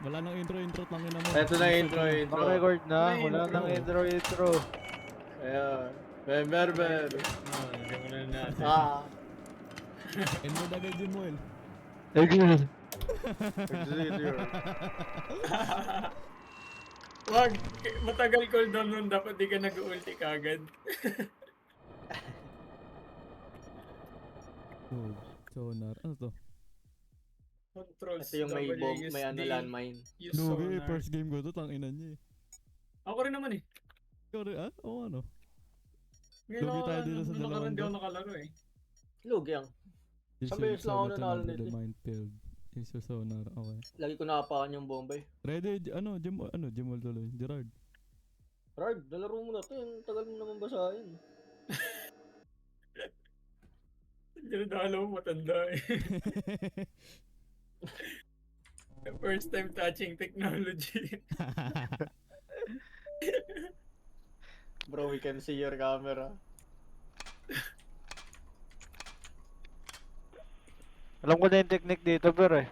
Wala nang intro tangin na mo. Ito na intro. Naka-record na. Ano Wala intro? nang intro. Ayan. Ber. Simulan natin. Endo agad yung Moel. Wag, matagal cooldown nun, dapat di ka nag-ulti kagad. Oh, sonar. Ano to? Controls, Ito yung may bomb, may ano WSD, landmine. use Lugi, sonar. first game ko to, tangina niya eh. Ako rin naman eh. Ikaw rin, Oo, ano? Ngayon Lugi ako, tayo dito sa dalawang Hindi ako to. nakalaro eh. Lugyang. Isang beses lang ako nanalo nito eh. Minefield. Use your sonar, okay. Lagi ko nakapakan yung bombay. Ready, Jimol tuloy. Gerard. Rard, nalaro mo na to. Yung tagal mo naman basahin. Hindi na alam mo, matanda eh. First time touching technology. Bro, we can see your camera. Alam ko na yung technique dito, pero eh.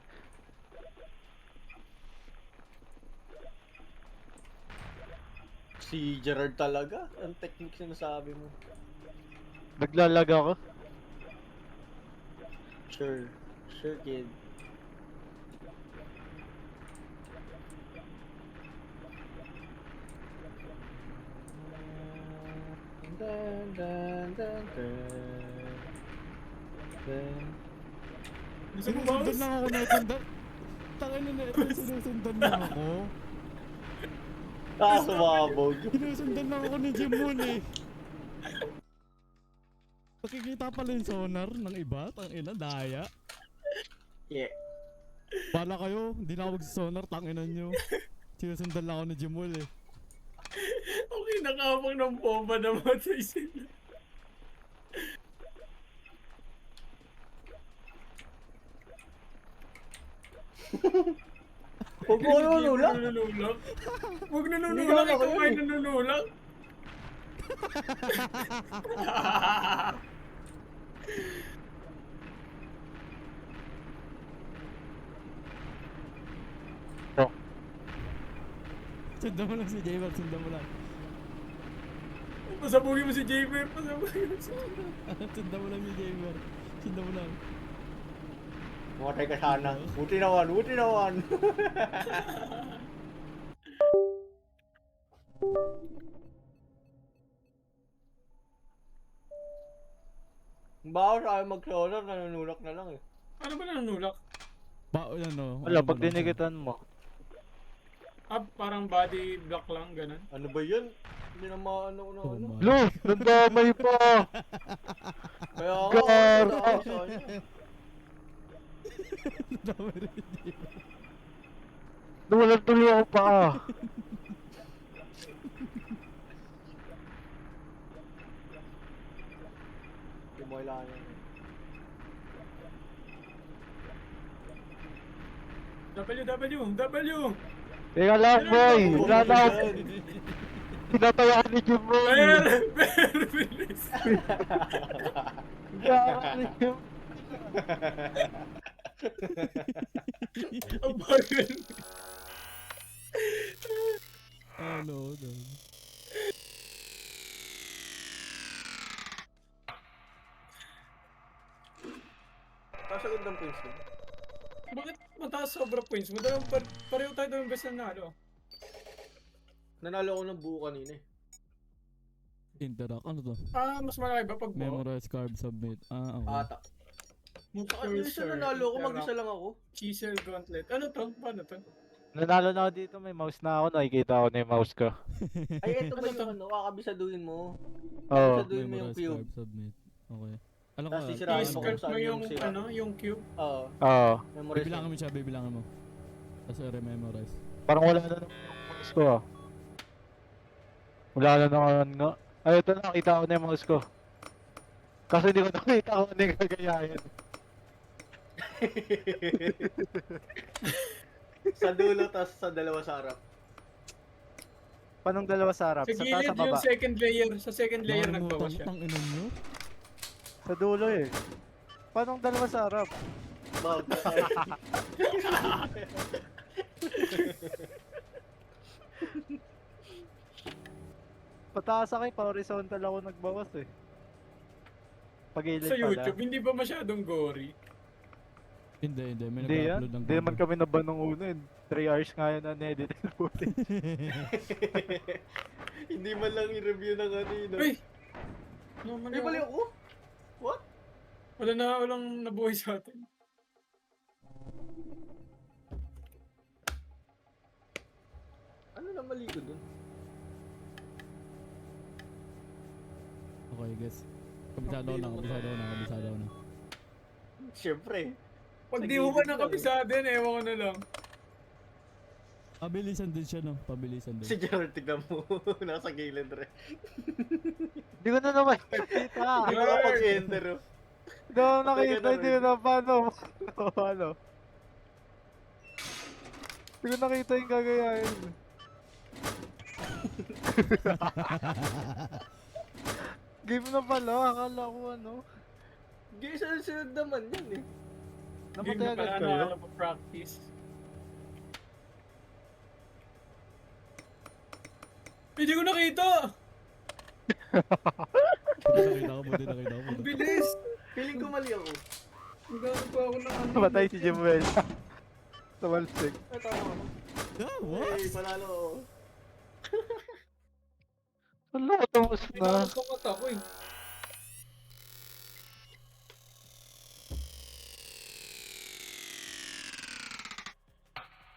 Si Gerard talaga? Ang technique sinasabi mo. Naglalag ako. Sure kid. Gusto mo Sinusundan mouse? lang ako na ito. Tangina na ito, sinusundan lang ako. Sumabog. Sinusundan lang ako ni Jimol eh. Nakikita pala yung sonar ng iba, tangina, daya. Yeah. Bala kayo, hindi na ako magsasonar, tanginan nyo. Sinusundan lang ako ni Jimol eh. Okay, nakapang ng bomba namatay sila. Huwag mo nanunulak. Nanunulak? Huwag Hindi nanunulak, ka ikaw ako ay yun eh. nanunulak. Sundan mo lang si Jamer, sundan mo lang. Pasabugin mo si Jamer, pasabugin mo si Sundan mo lang si Jamer. Sundan mo lang. Mamatay ka sana. Buti naman. Bawal sa akin mag-solar, nanunulak na lang eh. Ano ba nanunulak? Wala, pag dinikitan mo. Parang body block lang, ganun. Ano ba yun? Hindi na maano na Oh ano. my. Lo! Nandamay pa! Kaya ako, God! nakakita sa kanya. Dami rin si Jamer. Nawalan tuloy ako pa. Kumuha yan. W! Teka lang, boy! Wala na ako. Yan. Pinatay ako ni Jimol! Bilis! Pinatay ako ni Jimol! Ang bagal! Ano, Kasagod ng points mo. Bakit mataas sobra points mo? Pareho tayo dalawang beses na nalo. Nanalo ako ng buo kanina eh. Interact, ano to? Mas malaki ba pag buo? Memorize, carb, submit. Okay. Ata. Move Saka yung isa nanalo ako, mag-isa lang ako. Chisel gauntlet. Ano to? Paano to? Nanalo na ako dito, may mouse na ako. Nakikita ko na yung mouse ko. Ay, ito ba Ano to? yung ano, kakabisaduhin mo. Oo. Saduhin mo yung Memorize, cube. carb, submit. Okay. Alam ko, Tapos sisirain mo kung I-skirt mo saan yung, yung sira. yung cube. Oo, Oo. memorize bibilangan mo siya, bibilangan mo. Tapos rememorize. Parang wala na naman yung mouse ko ah. Wala na naman nga. Ay, ito na, nakita ko na yung mouse ko. Kasi hindi ko nakita kung ano yung gagayahin. Sa dulo, tas sa dalawa sa harap. Panong dalawa sa harap? Sa Sa taas, gilid sa baba? yung second layer. Sa second layer nagbawas siya. Tang ina nyo? Sa dulo eh. Panong dalawa sa harap? Bag. Mataas ako pa horizontal ako nagbawas eh. Pag-ilid Sa pala. YouTube, hindi ba masyadong gory? Hindi. May Hindi yan. nag-upload ng Hindi naman kami naban nung una eh. 3 hours nga yun na edit footage. Hindi man lang i-review ng ano yun. Uy! Ano man Ay, bali ako? What? Walang nabuhay sa atin. Ano na mali ko dun? Okay, guys. Kabisado ko na. Siyempre. Pag Sa di mo ba gilid lang. nakabisado yan, ewan ko na lang. Pabilisan din siya, no? Pabilisan din. Si Gerald, tignan mo. Nasa gilid rin. Hindi ko na naman nakita. Hindi ko nakapag-enter oh. Hindi ko nakita. Hindi ko na paano. Paano? Hindi ko nakita yung gagayahin. Game na pala. Akala ko ano. Gaya sunod naman yan eh. Game Namatay na agad pala kayo. na practice. Hindi ko nakita! Buti nakita ko. Ang bilis! Feeling ko mali ako. Magkano pa ako ng ano? Namatay si Jemuel. Sa Walsig. Ay, tama ako. Ah, what? Hey, panalo ako. Wala, tapos May na. nakapangat ako eh.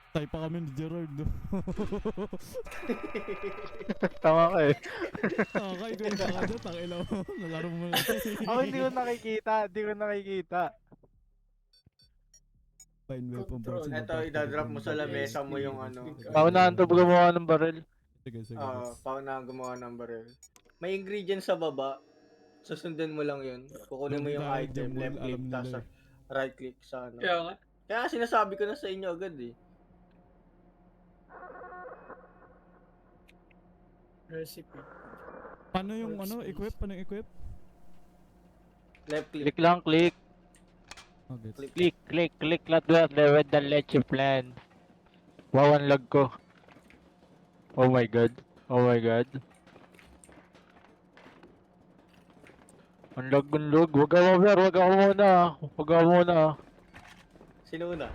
Tay pa kami ni Gerard, no? Tama ka eh. Kakay ko yung sakadya, tangina mo. Nalaro mo na. Ako hindi ko nakikita. Hindi ko nakikita. Fine weapon Control. boxing. Eto, idadrop mo sa lamesa mo yung ano. Paunahan to gumawa ng baril. Sige. Pauna gumawa ng baril. May ingredients sa baba. Susundan mo lang yun. Kukunin mo yung Dahil item, Jamul, left click, alam nila tapos eh. right click sa ano. Kaya nga. Kaya sinasabi ko na sa inyo agad eh. Recipe. Paano yung ano, equip? Paano yung equip? Left click. Click lang, click. Okay. Click lang with the leche plan. Wow, ang lag ko. Oh my god. Ang lag. Wag ako muna. Sino una?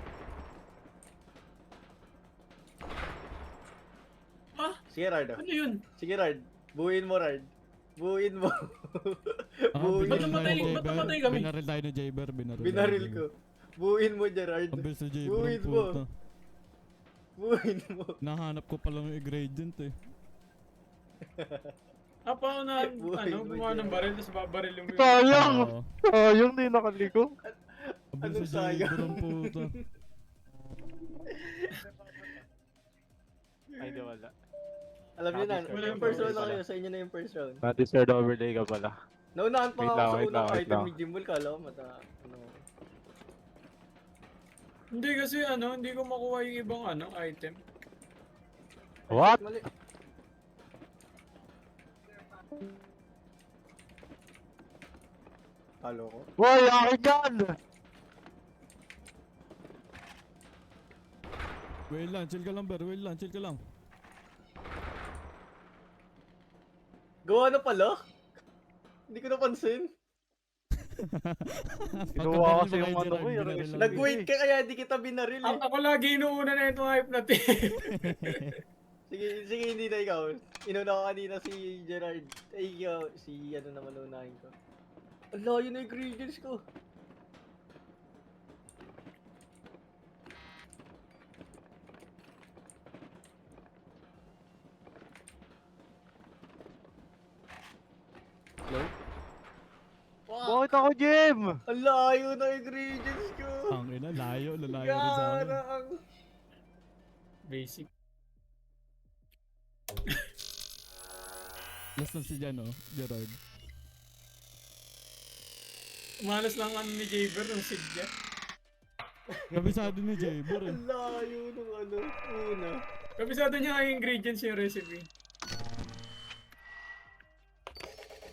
Ha? Sige, Rard. Ano yun? Sige, Rard. Buuin mo, Rard. Buuin mo. Buuin Ba't mo. namatay kami? Binaril tayo ni Jaber. Binaril ko. Buuin mo, Gerard. Ang bilis ni Jaber. Buuin ang mo. puta. Buuin mo. Nahanap ko pala yung ingredient eh. Paano na, Buhay mo gumawa ng dyan. baril, tapos babaril yung Sayang! Oo. Sayang, di nakaligo. Ang bilis Anong ni Jaber. sayang? Ang puta. Ay, di wala. Alam niyo na, Wala yung yung first overlay round na pala. kayo. Sa inyo na yung first round. Na-deserved overlay ka pala. Naunahan pa Wait ako lang, sa wait unang lang, wait item lang. ni Jimbul. Kala ko ano. Hindi kasi hindi ko makuha yung ibang item. What? Mali. Halo ko. Boy, akin yan! Wait lang, chill ka lang, Ber. Chill ka lang. Gawa na pala? Hindi ko napansin. Kinuha kasi yung ano ko, yung Binaril lang. Nag-wait ka kaya di kita binaril eh. Ako lagi inuuna na itong hype natin. Sige, hindi na ikaw. Inuna ko kanina si Gerard. Ay, ikaw, si ano naman unahin ko. Ang layo na ingredients ko. Hello? Wow! Bakit ako, Jim? Ang layo na ingredients ko! Ang ina, layo rin sa akin. Gara ang... Basic. Last na si Jan, oh, Gerard. Malas lang ni Jaber ng sidya. Kabisado ni Jaber eh. Ang layo nung ano, una. Kabisado niya ang ingredients yung recipe.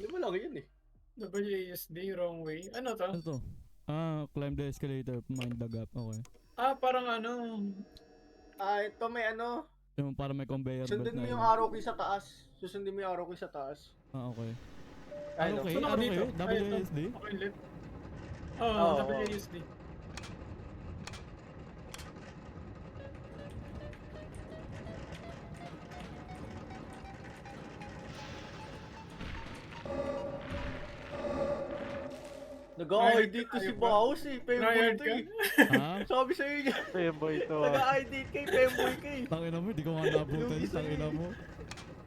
Lima lang yun eh. WASD, wrong way. Ano to? Ano to? Climb the escalator, mind the gap. Okay. Parang Ah, ito may ano. Yung para may conveyor belt Sundin na mo yun. yung arrow key sa taas. Susundin mo yung arrow key sa taas. Ah, okay. Ay, Ano no. kay? Saan ako Ano dito? kay? Ay, ito. WASD? Okay, left. Oo, Oo, WASD. Nag-ID ko si Baos eh. Pemboy Tryhard to ka? eh. Ha? Sabi sa'yo niya. Pemboy to ah. Nag-ID kay Pemboy ka eh. Tangina mo, di ko nga nabutan Lugi yun. sa'yo Tangina eh. mo.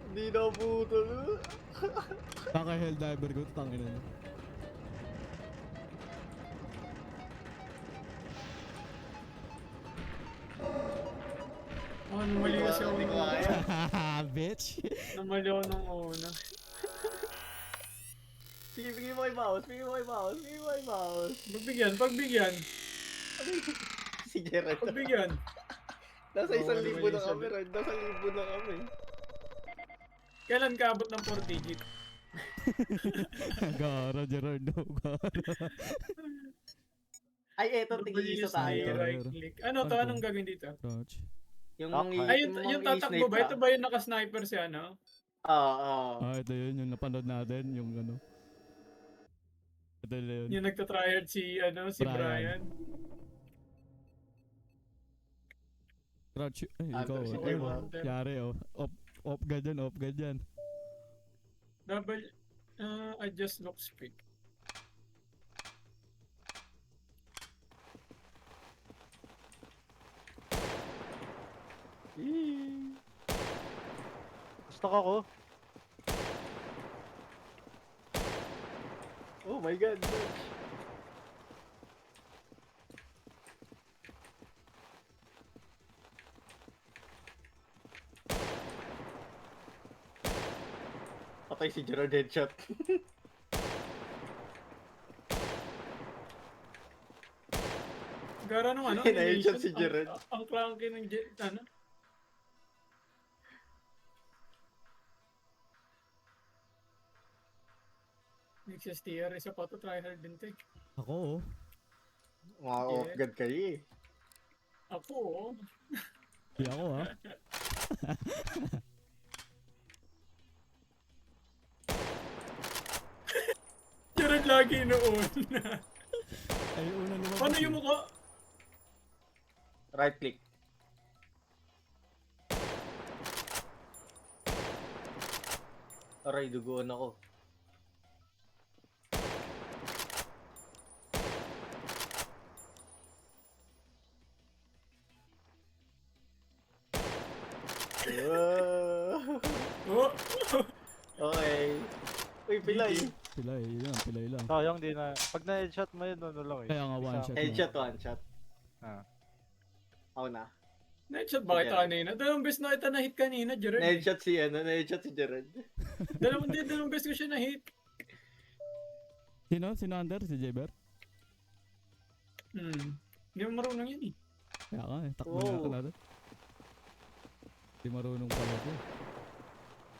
Hindi na buto. Taka helldiver ko, tangina niya. Oh, namali kasi ako Hindi nung ko una. kaya. Bitch! Namali ako nung una. Sige, bigyan mo kay Baos. Bigyan mo kay Baos. Bigyan mo kay Baos. Pagbigyan. Si Gerard. Pagbigyan. Nasa Oo, 1,000 mali na yung kami, sabi. Rod. Nasa 1,000 na kami. Kailan ka abot ng 4 digit? Gara, Gerardo. Gara. Ay, eto, tigisa WASD, tayo. right click. Ano to? Ano to? Anong gagawin dito? Crouch. Yung Ah, mga Ay, yung tatakbo ba? Ito ba yung naka-sniper si ano? Oo. Ah, ito yun, yung napanood natin, yung ano. Ito yun. Yung nagta-tryhard si Brian. Brian. Crouch, ay, Ah, ikaw. si Ay, Jemo. yari, oh. Off guard yan, off guard yan. Adjust lock speed. Gusto ko ako. Oh my God. Patay si Gerard headshot. Gara nung ano? Hinaheadshot animation. si Gerard. Ang clunky ng ano? Nagsisteer, isa pa to, tryhard din to eh. Ako, oh. Mga off guard kayo eh. Ako, oh. Di ako, ha. Gerard lagi noon. Ay, una lumabas. Paano yung mukha? Right click. Aray, duguan ako. Oh! Okay. Uy, pilay. Pilay lang, pilay lang. Sayang di na. Pag na-headshot mo yun, ano lang eh. Kaya nga one Isa. shot. Headshot, one shot. Ah. Ako na. Na-headshot ba kita kanina? Dalawang beses na kita na-hit kanina, Gerard. Na-headshot si, na-headshot si Gerard. Dalawang beses ko siya na-hit. Sino? Sino under? Si Jaber? Hindi mo marunong yan eh. Kaya ka, takbo Oh. natin natin. Di marunong pala ko.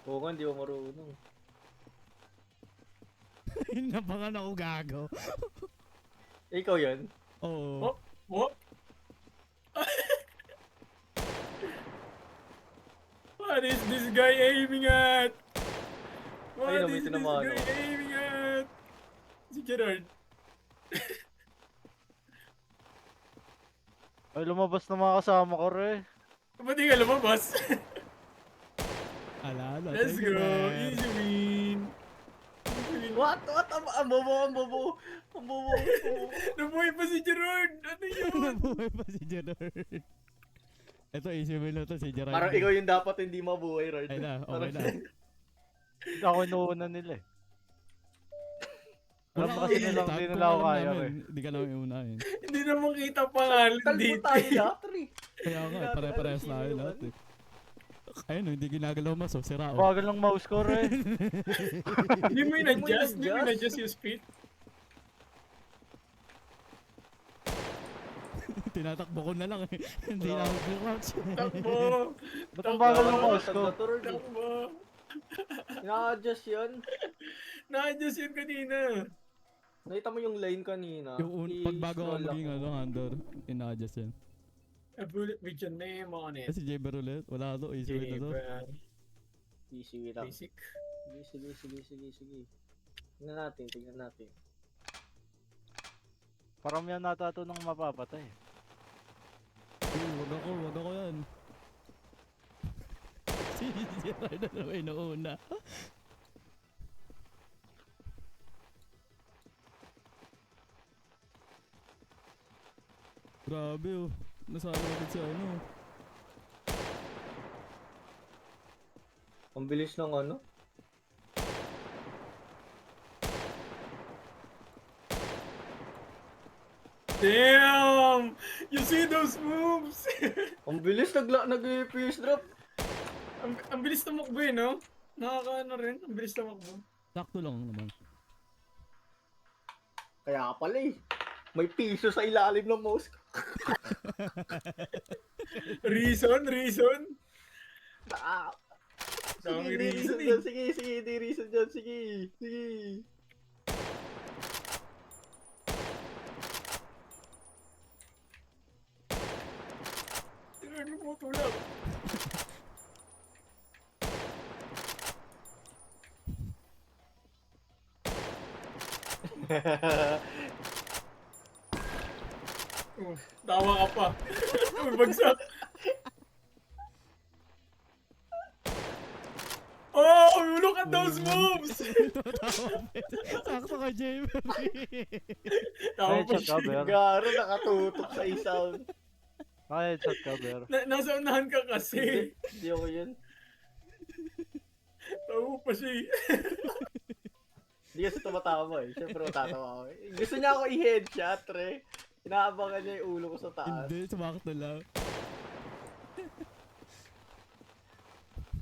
Oo nga, hindi mo marunong. Napangan ako gago. Ikaw yun? Oo. Oh! Oh! What is this guy aiming at? What Ayun, may is this tinamaan guy ako. aiming at? Si Gerard. Ay, lumabas na mga kasama ko re. Ba't di ka lumabas? Ala. Let's thank you, go! man. Easy win! Easy win. What? Ang bobo, ang bobo. Ang bobo. Nabuhay pa si Gerard! Ano yun? Nabuhay pa si Gerard. Ito, easy win na to si Gerard. Parang ikaw yung dapat hindi mabuhay, Rod. Ay na, okay na. Ako inuuna nila eh. Alam mo Wala kasi kang nilang tag, di kung nila ako alam kaya namin, eh. Hindi ka namin iunahin. Hindi na makita pangalan Talbo dito. tayo lahat, Ri. Kaya nga, Hindi pare-parehas natin na alam tayo sino lahat yun. eh. Ayun, hindi ginagalaw mas, oh, sira oh. Bagal ng mouse ko re. Hindi mo in-adjust? Hindi mo in-adjust? in-adjust yung speed? Tinatakbo ko na lang eh. Hindi na Oo. ako crouch. Takbo! Ba't ang bagal ng Oo, mouse ko? tagtuturo, Ri. Takbo! Ina-adjust yun. Na-adjust yun kanina. Nakita mo yung line kanina. Pag bago ka I-scroll maging ako. under, ina-adjust yan. A bullet with your name on it. Si Jaber ulit. Wala to. Easy win na to. Jaber. Easy win lang. Basic. Sige. Tingnan natin. Parang yan nata ito nung mapapatay. Uy, wag ako yan. Si Gerard na naman inuuna. Grabe oh. Nasalo agad si ano. Ang bilis ng ano. Damn! You see those moves? Ang bilis nag-pierce drop. ang bilis tumakbo eh, no? Nakakaano rin, ang bilis tumakbo. Sakto lang naman. Kaya pala eh. May piso sa ilalim ng mouse ko. Reason? Ah, Dami di reason dyan. eh. Sige, di reason dyan. Sige. Tinagin mo tulak. Tawa ka pa. Uy, bagsak. Oh, look at those moves! Sakto ka, Jaber. Tawa pa Headshot ka, siya. Ber. Garo nakatutok sa isaw. Headshot ka, Ber. Nasa unahan ka kasi. Hindi ako yun. Tawa pa siya. Hindi kasi tumatawa eh. Siyempre matatawa ako. Gusto niya ako i-headshot, re. Inaabangan niya yung ulo ko sa taas. Hindi, sumakot na lang.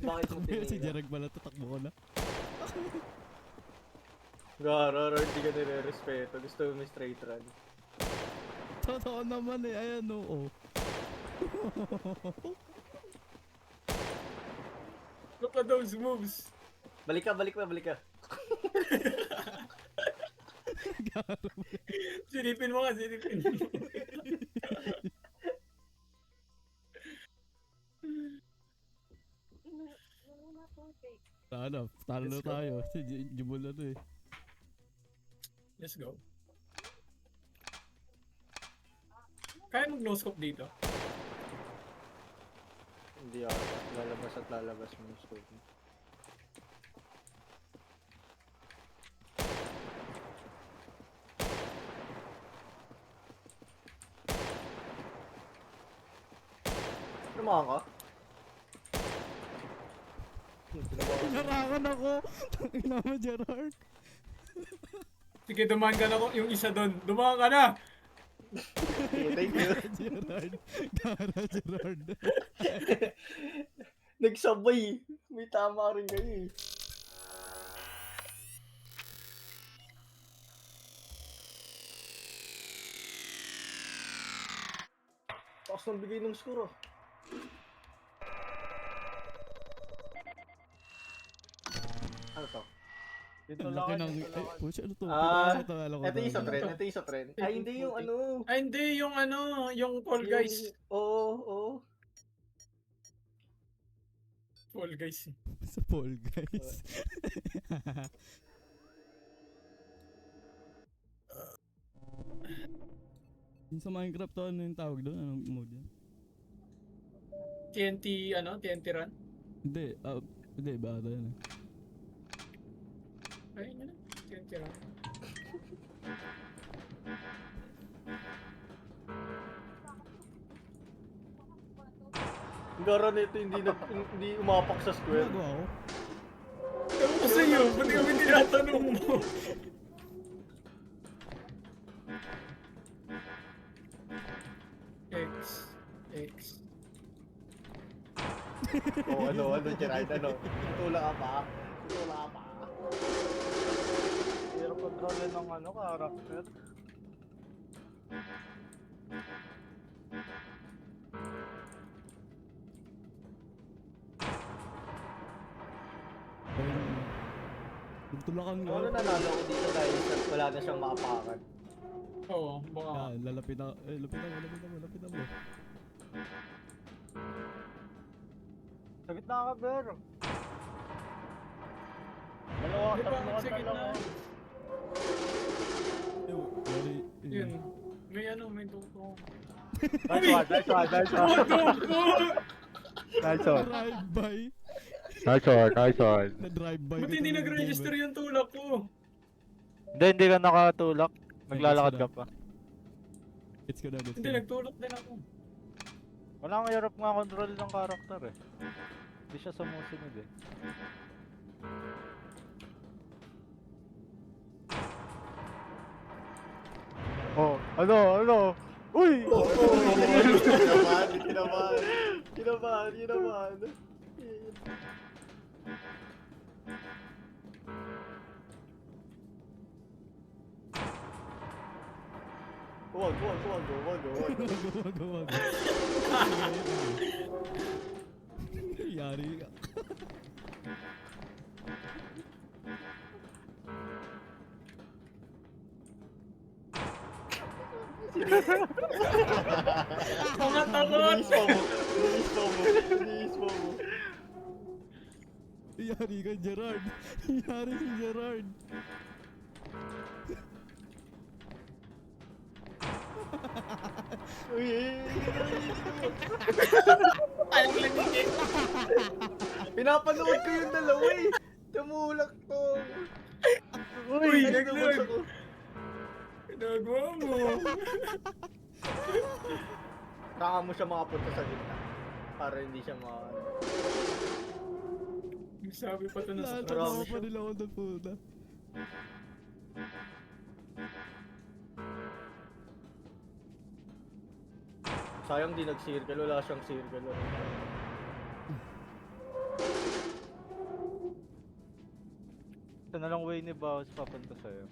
Bakit mo Takbo si tinira? Gerard pala, tatakbo ko na. Garo, hindi ka nire-respeto. Gusto mo may straight run. Totoo naman eh, ayan oo. Look at those moves. Balik ka. Silipin mo nga, silipin. Talo na Let's go. tayo. Si Jumol na to eh. Let's go. Kaya mag-no-scope dito. Hindi ako. Lalabas mo yung scope mo. Lumakan ka? Narangan ako! Tangina mo, Gerard. Sige, dumaan ka na ko. Yung isa doon. Dumaan ka na! Okay, thank you. Gerard. Gara, Gerard. Nagsabay. May tama rin kayo eh. Taas ng bigay ng score ah. Ano to? Dito Ang lang laki ako, ng... dito lang Ay, ako. pucha, ano to? Ah, Ito Ito yung sa trend, Ay, hindi yung ano. Ay, hindi. Yung ano, yung Fall Guys. Oo. Fall Guys. Sa Fall Guys. Yung sa Minecraft to, ano yung tawag doon? Anong mode yan? TNT, ano? TNT run. Hindi, ba ito yan eh. Ay, yun na. TNT run. Ang gara nito hindi umapak sa square. Ginagawa ko? Ewan ko sa'yo. Ba't kami tinatanong mo? X. Ano, Gerard, ano? Tutulak ka pa. Zero control din ng ano, character. Nagtulakan Ano nanalo ko dito dahil wala na siyang maapakan. Oo, baka. Lalapit na mo. Sa gitna ka, Ber. Dalawa, Di ba, tatlo ka sa gitna. dalawa. Yari. Yun. May ano, may dukong. Nice one, nice one, nice one. Nice one. Drive-by. Nice one, nice one. Na-drive-by. Ba't hindi nag-register yung tulak ko? Hindi ka nakatulak. Naglalakad ka pa. Gets ko na, gets ko Hindi, na. nagtulak din ako. Wala kang hirap nga control ng karakter eh. Hindi siya sumusunod eh. Oh, ano? Uy! Kinabahan, kinabahan. Kinabahan, kinabahan. Wag. Wag. Yari ka. Mga takot! Release mo. Yari ka, Gerard. Yari si Gerard. Uy, Ayaw lang hindi. pinapanood ko yung dalawa eh. Tumulak to. Uy, Ano naglag. naman ako? Ginagawa mo. Saka mo siya makapunta sa gitna. Para hindi siya Sabi pa ito na sa Natatawa Marami pa siya. nila ako doon puta. Sayang di nag-circle. Wala siyang circle. Ito na lang way ni Baos papunta sa'yo.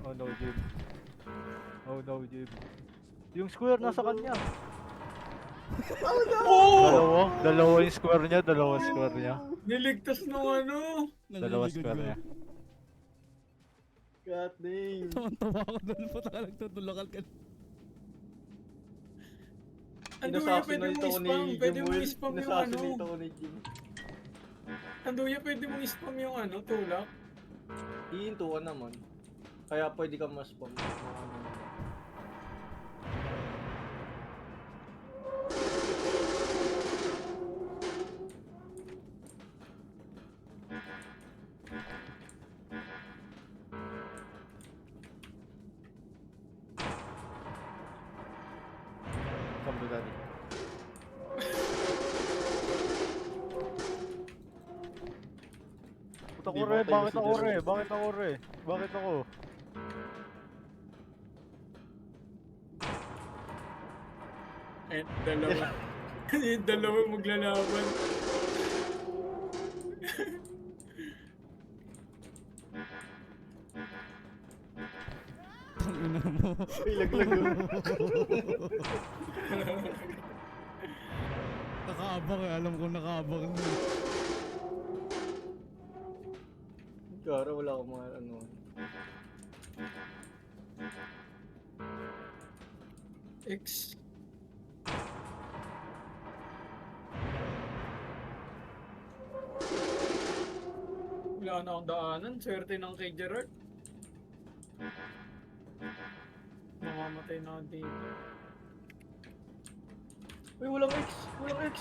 Oh no, Jim. Oh no, Jim. Yung square nasa kanya. Oh! Dalawa yung square niya, dalawa square niya. Niligtas ng ano. Dalawa Naliligod square ko. niya. God damn. Tawan-tawa ako doon po talaga nagtutulakal ka. Anduya, pwede mong i-spam. Pwede mong i-spam yung ano. Inassassinate ako ni Jim. Anduya, pwede mong i-spam yung ano, tulak. Hihinto ka naman. Kaya pwede ka mas-spam. Come to daddy. Puta Hindi ko re, matay bakit si ako Jerome. re? Bakit ako re? Bakit ako? Eh, dalawa. Yung dalawa maglalaban. Tangina mo. Uy, laglag yun. Nakaabang eh. Alam ko nakaabang na. Kara, wala akong mga ano. X. Wala na akong daanan. Swerte ng kay Gerard. Mamamatay na ako dito. Uy, walang X! Walang X!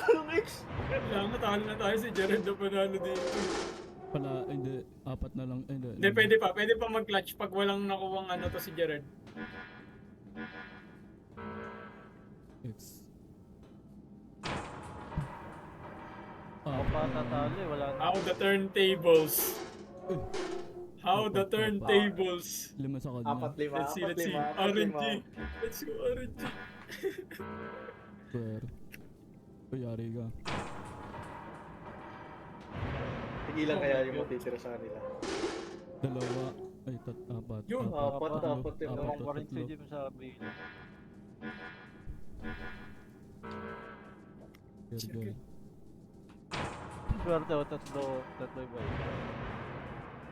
Walang X! Wala na, talo na tayo. Si Gerard na panalo dito. Pala, hindi. Apat na lang. Hindi. Hindi, pwede pa. Pwede pa mag-clutch pag walang nakuwang ano to si Gerard. X. Ako pa tatali, wala na. How the turntables. How the turntables. Lima sa kanya. Apat lima, Let's see, apat let's see. lima, apat RNG. lima. Let's go, RNG. Square. Uy, yari ka. Tigilan kaya yung matitira sa kanila. Dalawa. Ay, apat. Yun, apat, tatlo, apat yung apat, Ewan pa rin si tatlo. Jim sa Bino. Very Sige. good. Swerte o tatlo iba yun.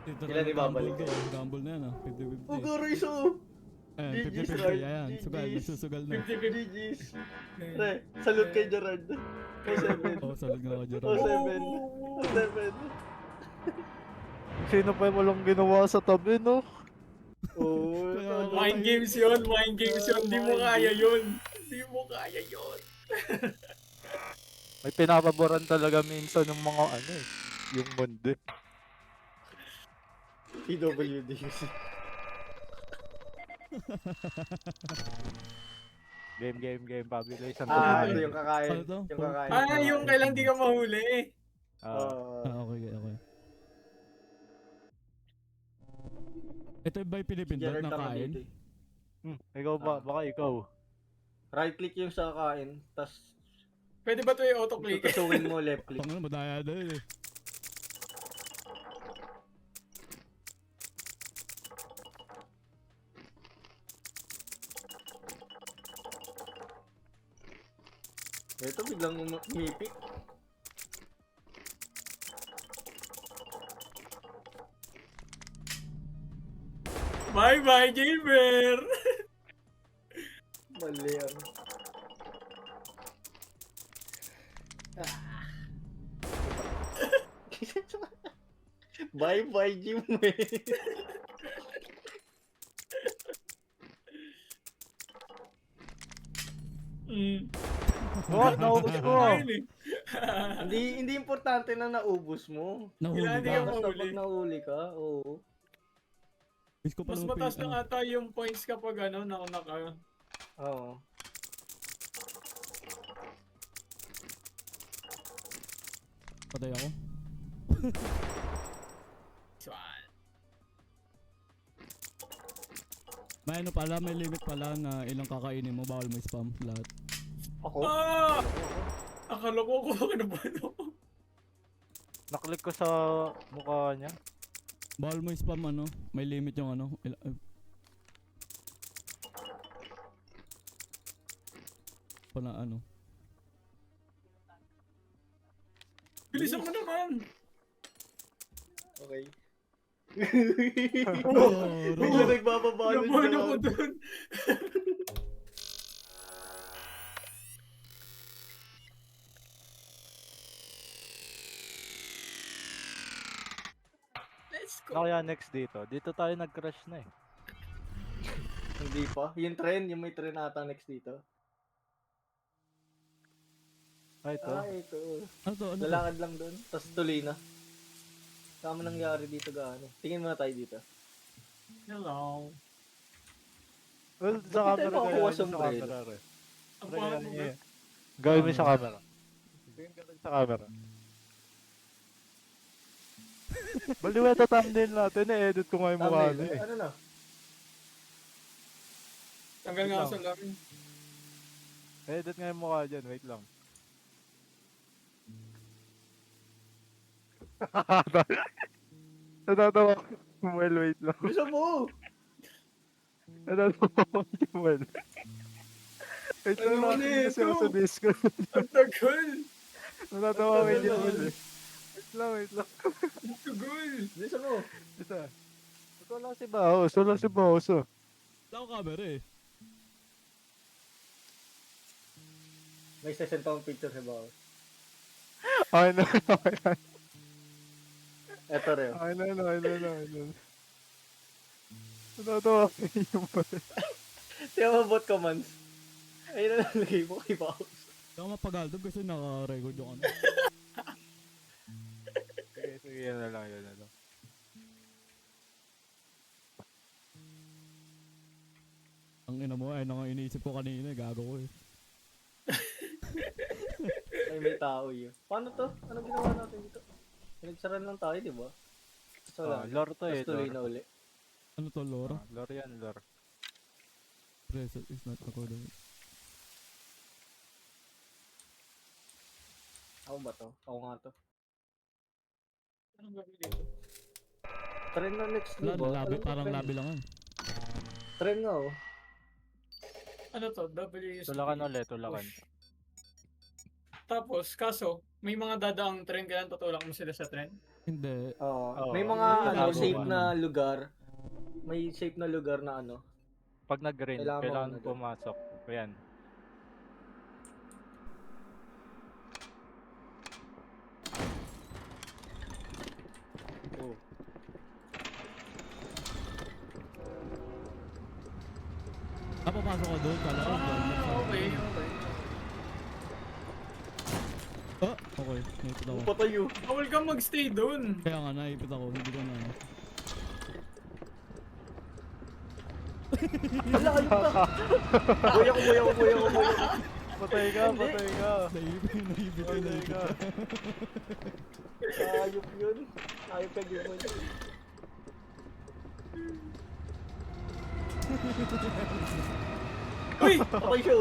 Ito Ilan na ibabalik gamble eh? to, gamble na yan ah. 50-50. Oh, Goro iso! Ayan, GG's, 50-50. Rard. Ayan, sugal. GG's. Nagsusugal na. 50-50 GG's. Pre, salute kay Gerard. O 7. Oh, salad nga ako, O Gerard. 7. O 7. Sino pa yung walang ginawa sa tabi, no? Oo. Kaya- Mind games yun, mind games yun. Di mo Mind kaya games. yun. Di mo kaya yun. May pinapaboran talaga minsan ng mga ano eh. Yung mundo. PWD kasi. Game. Population. Ah, to ito yung kakain. Ano to? Yung kakain. Ah, yung kailang di ka mahuli. Oo. Okay. Ito ba yung pinipindot Gerard na tama kain? dito eh. Ikaw ba? Baka ikaw. Right click yung sa kain, tas Pwede ba ito yung auto-click? tutusuin mo left click. Pang madaya na yun eh. Ito biglang umipik. Bye-bye, gamer! Mali yan. Bye bye Jim eh. Oh, naubos ko. Ayun eh. hindi importante na naubos mo. Nahuli Kailangan di ka. ka Basta mahuli. pag nahuli ka, oo. Miss ko pa Mas naman mataas pin- lang ano. ata yung points kapag ano, naka. Oo. Patay ako. Swan. May ano pala, may limit pala na ilang kakainin mo, bawal mo spam lahat. Ako? Ah! Akala ko ano ba no? Naklik ko sa mukha niya. Bawal mo spam ano, may limit yung ano. Pala ano. Bilisan mo naman! Okay. Oh, Bigla nagbababalon Naman ako dyan. dun. Let's Ano go. kaya next dito? Dito tayo nag-crash na eh. Hindi pa. Yung trend, yung may trend ata next dito. Ah, ito. Ah, ito. Ano to? Ano to? Lalakad lang doon. Tapos tuloy na. Tama nangyari dito gaano. Tingin muna tayo dito. Hello. Well, Bakit sa tayo camera makakuha kaya. sa Sa umbrella? camera rin. Ang Pre, pangat mo ba? Gawin mo sa camera. Tingin ka rin sa camera. Baliweta thumbnail natin eh. Edit ko nga yung mukha Thumbnail. niya eh. Ano na? Tanggal nga ako sa lamin. Edit nga yung mukha dyan. Wait lang. Natatawa ko. Well, wait lang. Bisa mo! Natatawa ko. Well. Wait lang Ano lang. na Kasi ako ito? sa Discord. Ang tagal! Natatawa ko yung Ang well. Wait lang. Ang tagal! Bisa mo! Ito. Ito lang si Baos. Wala si Baos oh. Wala akong camera eh. May session pa picture sa bawah. Okay na. Okay na. Eto rin. Okay na. Natatawa ko yung well. Tiyan mo bot commands. Ayun na nalagay mo kay Baos. Hindi ako mapagal doon kasi naka-record yung ano. Sige, yan na lang. Ang ina mo, ay nang iniisip ko kanina, gago ko eh. Ay, may tao yun. Paano to? Ano ginawa natin dito? Pinagsaran lang tayo, di ba? So, lang. Lore to eh. Tapos tuloy na uli. Ano to, Laura? Lore yan, lore. Present is not recorded. Ako ba to? Ako nga to. Anong gagawin dito? Trend na next, di Wala, ba? labi, Alam ko parang trend. labi lang yan. Trend nga, oh. Ano to? WSD. Tulakan ulit, tulakan. Tapos, kaso, may mga dadaang trend kaya tutulak mo sila sa trend? Hindi. Oo. Oo. May mga Yung ano, tinago safe ba? na lugar. May safe na lugar na ano. Pag nag-green, Kailangan mo kailangan ano doon. pumasok. Ayan. Oh. Papasok ka doon, kala ko. Okay, okay. Ah, okay. Naipit ako. Patay yun. Bawal kang magstay doon. Kaya nga, naipit ako. Hindi ko na ano. Wala, ayun ka. Buya ko. Patay ka, Hindi. patay ka. Naipit ka. Ayop yun. Ayop ka din mo yun. Uy! Patay siya.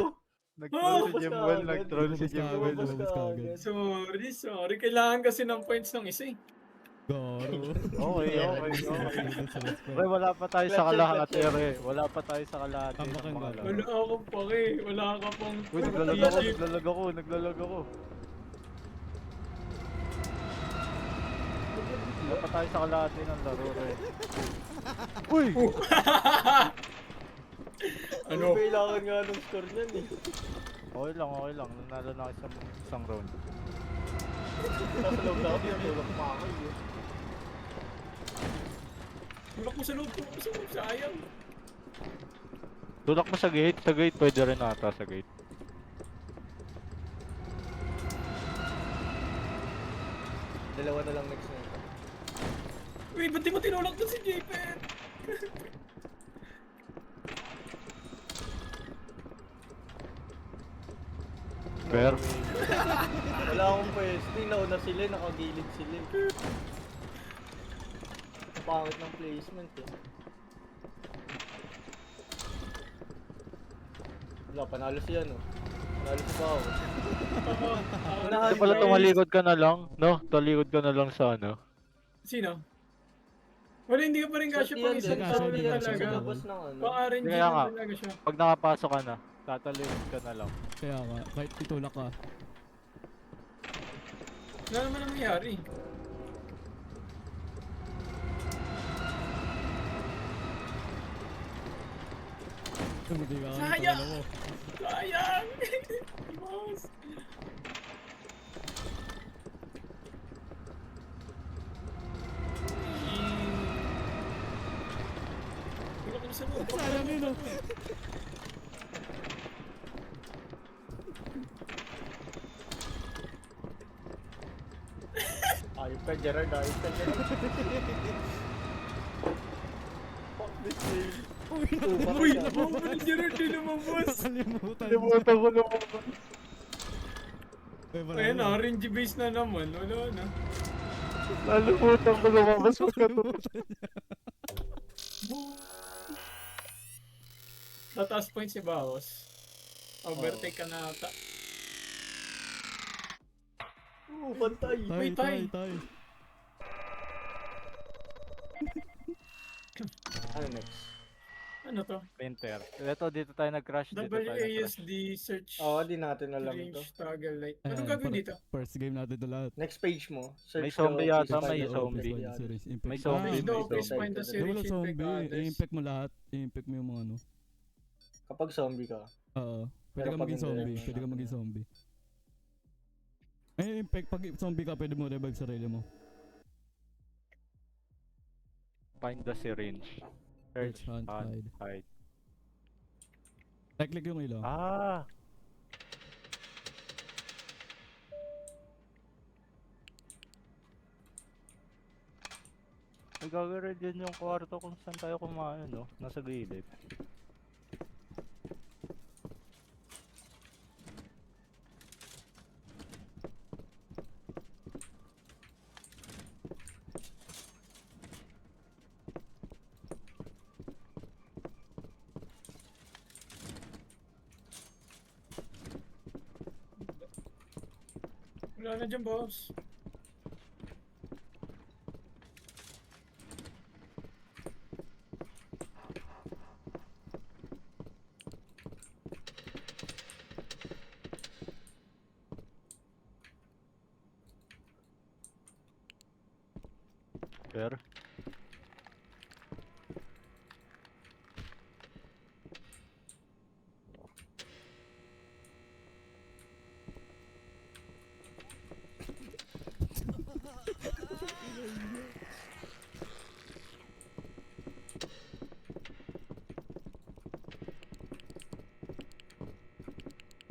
Nag-troll si Lumabas ka Jimwell, agad. nag-troll si Lumabas ka Jimwell. agad. Lumabas ka agad. Sorry. Kailangan kasi ng points ng isa eh. Garo. Okay. Pre, wala pa tayo sa Clutch yan, kalahati, clutch yan. re. Wala pa tayo sa kalahati Tama ng ka mga nga. laro. Wala akong pake. Wala ka pang... Uy, naglalag ako. Wala pa tayo sa kalahati ng laro, re. Uy! Ano? Kailangan nga ng score niyan eh. Okay lang. Nanalo na ako sa isang round. Nasa loob na ako, pinatulog pa ako eh. Tulak mo sa loob. Sayang. Tulak mo sa gate. Sa gate, pwede rin ata sa gate. Dalawa na lang next na ito. Uy, ba't di mo tinulak doon si J-Pen? Fair. Wala akong pweste, nauna sila, nakagilid sila. Pangit ng placement eh. Wala, panalo siya no. Panalo si Bao. Kaya pala tumalikod ka na lang, no? Tumalikod ka na lang sa ano. Sino? Wala, hindi ka pa rin kasya pang isang kasya taon din, na kasya talaga. din. Labas ng ano. Pang RNG Kaya na nga. talaga siya. Pag nakapasok ka na, tatalikod ka na lang. Kaya nga, kahit itulak ka. Wala naman ang nangyari. Tumati ka. Sayang! Sayang! Boss! Tulak mo sa loob. Sayang yun, oh. Ayop ka Gerard, ayop ka Gerard. Fuck this game. Uy! Nabawa mo ng Gerard din naman, boss! Nakalimutan. Limutan ko naman. Ay, wala Ayan na. na, RNG base na naman. Wala na. Nalimutan ko lumabas ko Tataas point si Baos. Overtake ka na ata. Pantay. Tay, Uy, tay. tay. Ano next? Ano to? Painter. Ito, dito tayo nag-crash. Dito tayo nag-crash. WASD search Oo, di natin alam to. range toggle light. Ayan, Anong gagawin dito? First game natin ito lahat. Next page mo. Search May zombie the yata, office may find the zombie. office find. May zombie, Please may no, please zombie. find the Hindi series wala infect zombie. others. I-impact mo lahat. I-impact mo yung mga ano. Kapag zombie ka. Oo. Pwede Pero ka pag maging hindi, zombie. ano, Pwede ka maging zombie. Ay, impact. Pag zombie ka, pwede mo revive sarili mo. Find the syringe. Search, Hunt, hunt, hide. hide. Right-click yung ilaw. Ah! Nagagawa din yung kwarto kung saan tayo kumain, no? Nasa gilid. Wala na dyan, boss. Fair.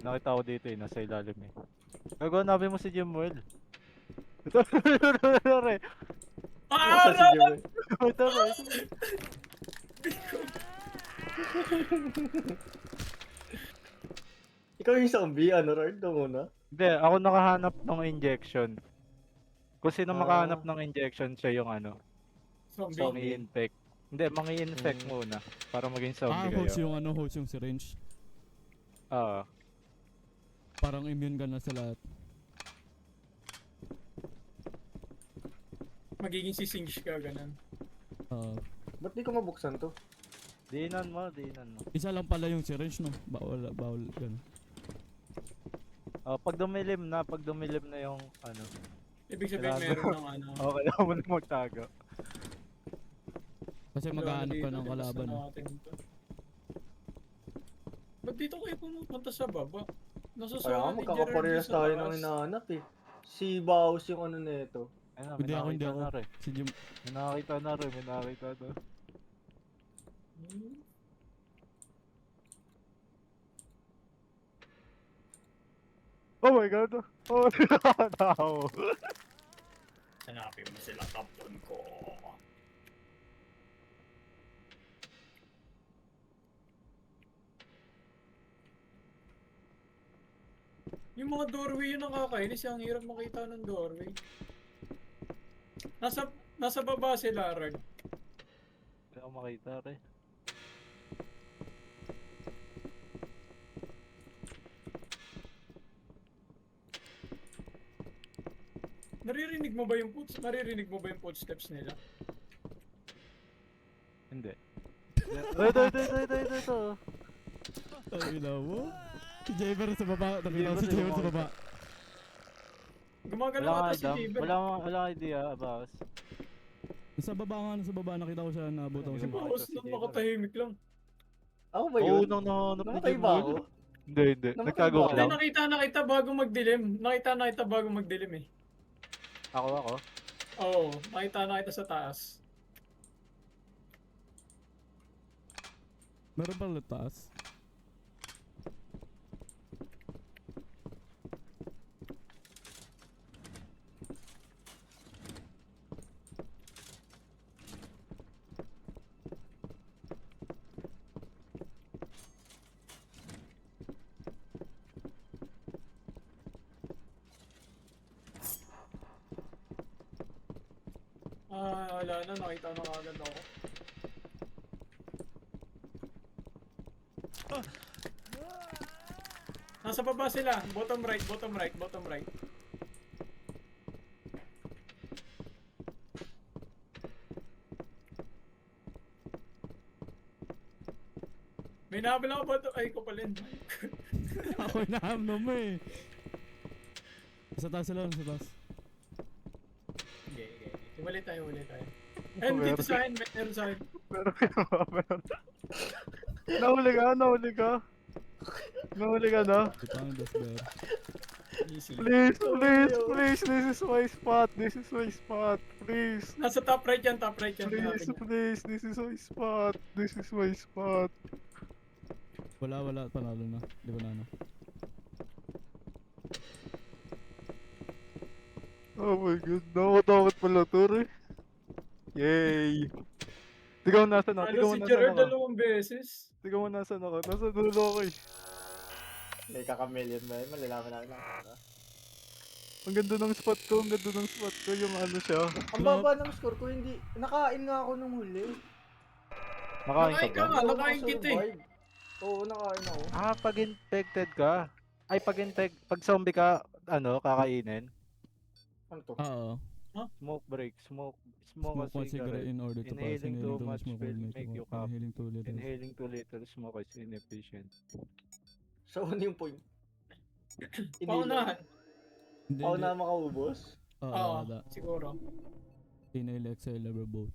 nakita ko dito eh, nasa ilalim eh. Gago, hanapin mo si Jimwell. Ito, re. Nasa si Jewel. Ito, re. Ikaw yung zombie, ano, Rard? Ito muna. Hindi, ako nakahanap ng injection. Kung sino Ah. makahanap ng injection, siya yung ano, Zombie. Zombie. mangi-infect. Hindi, mangi-infect Mm. muna. Para maging zombie kayo. Host yung ano, host yung syringe. Oo. Parang immune ka na sa lahat. Magiging sisingish ka, ganun. Ba't di ko mabuksan to? Diinan mo, diinan mo. Isa lang pala yung syringe, no? Bawal, ganun. Pag dumilim na yung ano, Ibig sabihin Grabe. meron ng ano. okay lang mo na magtago. Kasi maghahanap ka ng kalaban. Ba't dito kayo pumupunta sa baba? Nasa Kaya nga, ni magkakaparehas Gerard tayo sa ng taas. hinahanap eh. Si Baus yung ano nito. Ayun na, Hindi ako, hindi ako. na rin. Si Jim, May nakakita na rin, may nakakita na. Hmm? Oh my god! Oh, nakakatawa. Hanapin mo sila, kapton ko. Yung mga doorway yung nakakainis, ang hirap makita ng doorway. Nasa baba sila, Rag. Hindi ako makita rin. Naririnig mo ba yung footsteps nila? Hindi. Ito. ang ina mo. Si Jaber sa baba, nakita ko si Jaber, Jaber sa baba. Gumagalaw Wala ata ka si Jaber. wala ka idea about. Nasa baba, nakita ko siya, naabutan ko siya. Hindi Tapos nung makatahimik lang. Ako ba Oo, yun? nang nahanap ni Namatay ba ako? Jimwell. Hindi. Namatay Nagtago ba ka ako? lang. Hindi, nakita bago magdilim. Nakita bago magdilim eh. Ako. Oo, nakita sa taas. Meron pala taas. Wala na, nakita na kagad ako. Nasa baba sila, bottom right. May nahabol ako ba ito? Ay, ko pala yun. Ako inahamno mo eh. Sa taas sila, sa taas. Okay. Huli tayo. Ayun, dito sa akin, meron sa akin. Meron. Nahuli ka na. Ito ang best bear. Easy. Please, this is my spot. Please. Nasa top right yan. Hanapin niya. Please, this is my spot. Wala, panalo na. Di ba na? Oh my god, nakakatakot pala to rin. Yay! Tigaw nasa na, Ano si Gerard dalawang beses? Tigaw mo nasa na ka, nasa dulo ko eh. May kakamillion ba yun? Malalaman namin lang. Ang ganda ng spot ko, yung ano siya. Ang baba ng score ko, hindi. Nakain nga ako nung huli. Nakain ka ba? Nakain kita eh. Oo, nakain ako. Pag infected ka. Ay, pag zombie ka, kakainin. Ano to? Oo. Smoke break, smoke Smoke a one cigarette cigarette. in order to pass. Inhaling too much smoke will will make you cough. Inhaling too little. Inhaling too little smoke is inefficient. So, ano yung point? Paunahan. Hindi, Ako hindi. na makaubos? Oo, Da. siguro. Inhale, exhale, lever both.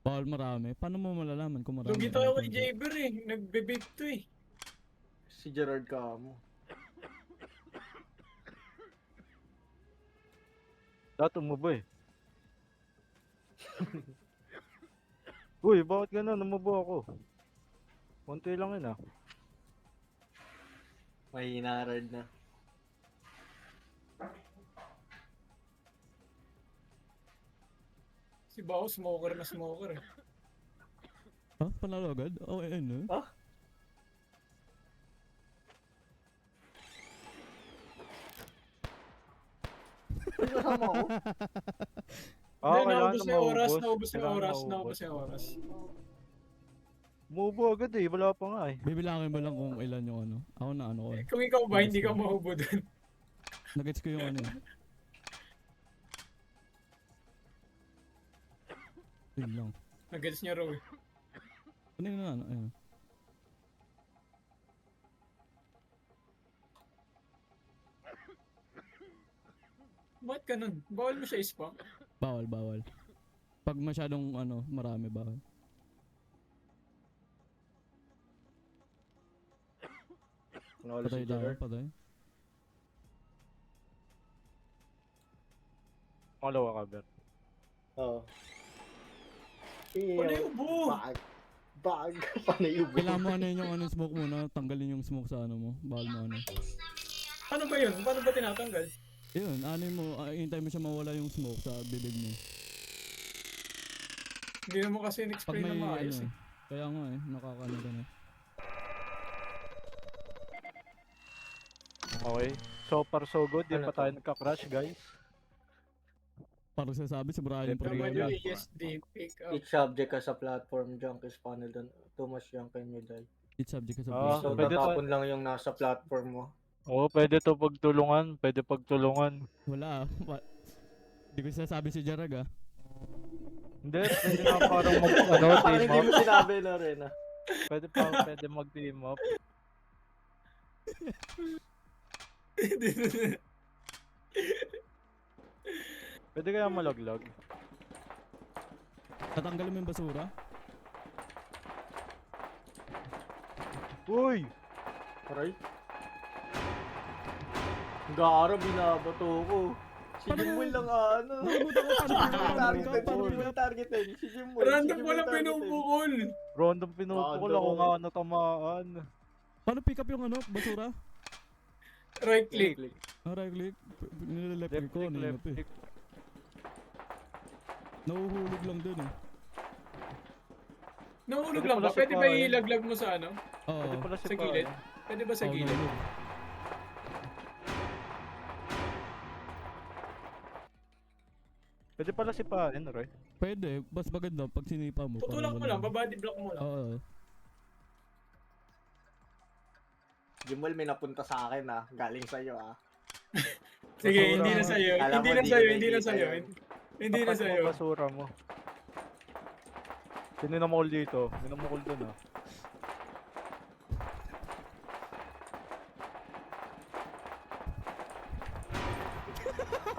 Bawal marami. Paano mo malalaman kung marami? Lugi tayo kay Jaber eh. Nagbe-vape to eh. Si Gerard Camo. Dato mo ba eh? Uy, bakit gano'n? Namubo ako. Konti lang yun ah. May hinarad na. Si Bao, smoker na smoker eh. Ha? Panalo agad? Oh, ayun eh. Ay, kasama ako. Hindi, kailangan naubos na yung oras, maubos. naubos na yung Kailangan oras, maubos. naubos na yung oras. Umubo agad eh, wala pa nga eh. Bibilangin mo lang kung ilan yung ano. Ako na ano ko eh. Kung ikaw ba, hindi ka mahubo dun. Nagets ko yung ano eh. Yun lang. Nag-gets niya raw eh. Ano yun na ano? Ayun. Bakit ganun? Bawal mo siya ispa? Bawal, bawal. Pag masyadong ano, marami bawal. Nawala Patay si lang, Gerard. patay. Pangalawa ka, Ber. Oo. Ano yung ubo? Bag. Bag. Panay ubo. Kailangan mo ano yun yung ano, smoke muna. Tanggalin yung smoke sa ano mo. Bawal mo ano. Ano ba yun? Paano ba tinatanggal? Yun, ano mo, hintay mo siya mawala yung smoke sa bibig mo. Hindi naman kasi Pag in-explain may na maayos ano eh. Kaya nga eh, nakakano ka na. Okay. So far so good, di Ano pa to? tayo nagka-crash guys. Parang sinasabi, sobrahan yung Pero Naman yeah. problema. yung ESD pick up. Each subject has a platform junk is funneled on too much junk and you die. Each subject ka sa Ah, So, pwede tatapon lang yung nasa platform mo. Oo, pwede to pagtulungan, pwede pagtulungan. Wala ah. Di ko sinasabi si Jarag ah. Hindi, pwede na parang mag, ano, Parang team hindi up. mo sinabi na rin ah. Pwede mag-team up. Pwede kaya malaglag. Tatanggalin mo yung basura. Uy! Aray. Gara, binabato ko. Si Jimwell lang ano. Nakalimutan ko paano Jimwell targeted. Si Jimwell. Random ko lang pinupukol. Random pinupukol ako Random. nga natamaan. Paano pick up yung ano, basura? Right click. Ah, right click. Nilileft Left click ko, click, ano left yun eh. click. Nahuhulog lang dun eh. Nahulog Pwede lang pala ba? sa Pwede ba paa, ilaglag mo sa ano? Oo. Pwede pala si Sa gilid? Pwede ba sa Oo, gilid? nahulog. Pwede pala si Paen, right? Pwede, mas maganda pag sinipa mo. Tutulak mo parang lang, wala. babody block mo lang. Oo. Jimwell may napunta sa akin ah. Galing sa'yo ah. Sige, Basura hindi na mo. sa'yo. Alam Hindi mo, na di sa'yo, ko hindi na nakikita sa'yo. yun. Hindi na Tapat mo sa'yo. basura mo. Sino namukol dito? May namukol dun ah.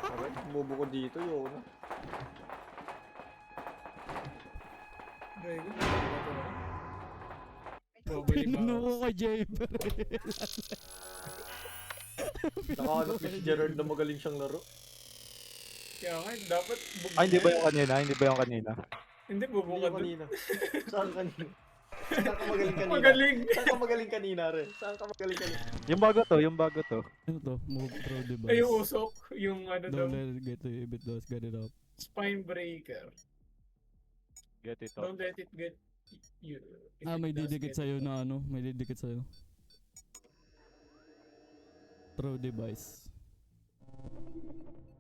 Aray, bubo ko dito yun. Very good. Bobody Pinuno ko bounce. kay Jaber. Nakahanap ni si Gerard na magaling siyang laro. Kaya nga, dapat Ay, hindi ba yung kanina? Hindi ba yung kanina? Hindi, Hindi bubukad yung dun. kanina. Saan kanina? Saan ka magaling kanina? Magaling. Saan ka magaling kanina rin? Saan ka magaling kanina? Yung bago to, yung bago to. Ano to? Move through device. Ay, yung usok. Yung ano daw. Don't let it get to you, bit those, get it up. Spine breaker. Get it Don't up. let it get you. If Ah, it may does didikit get sa'yo you. na ano, may didikit sa'yo. Throw device.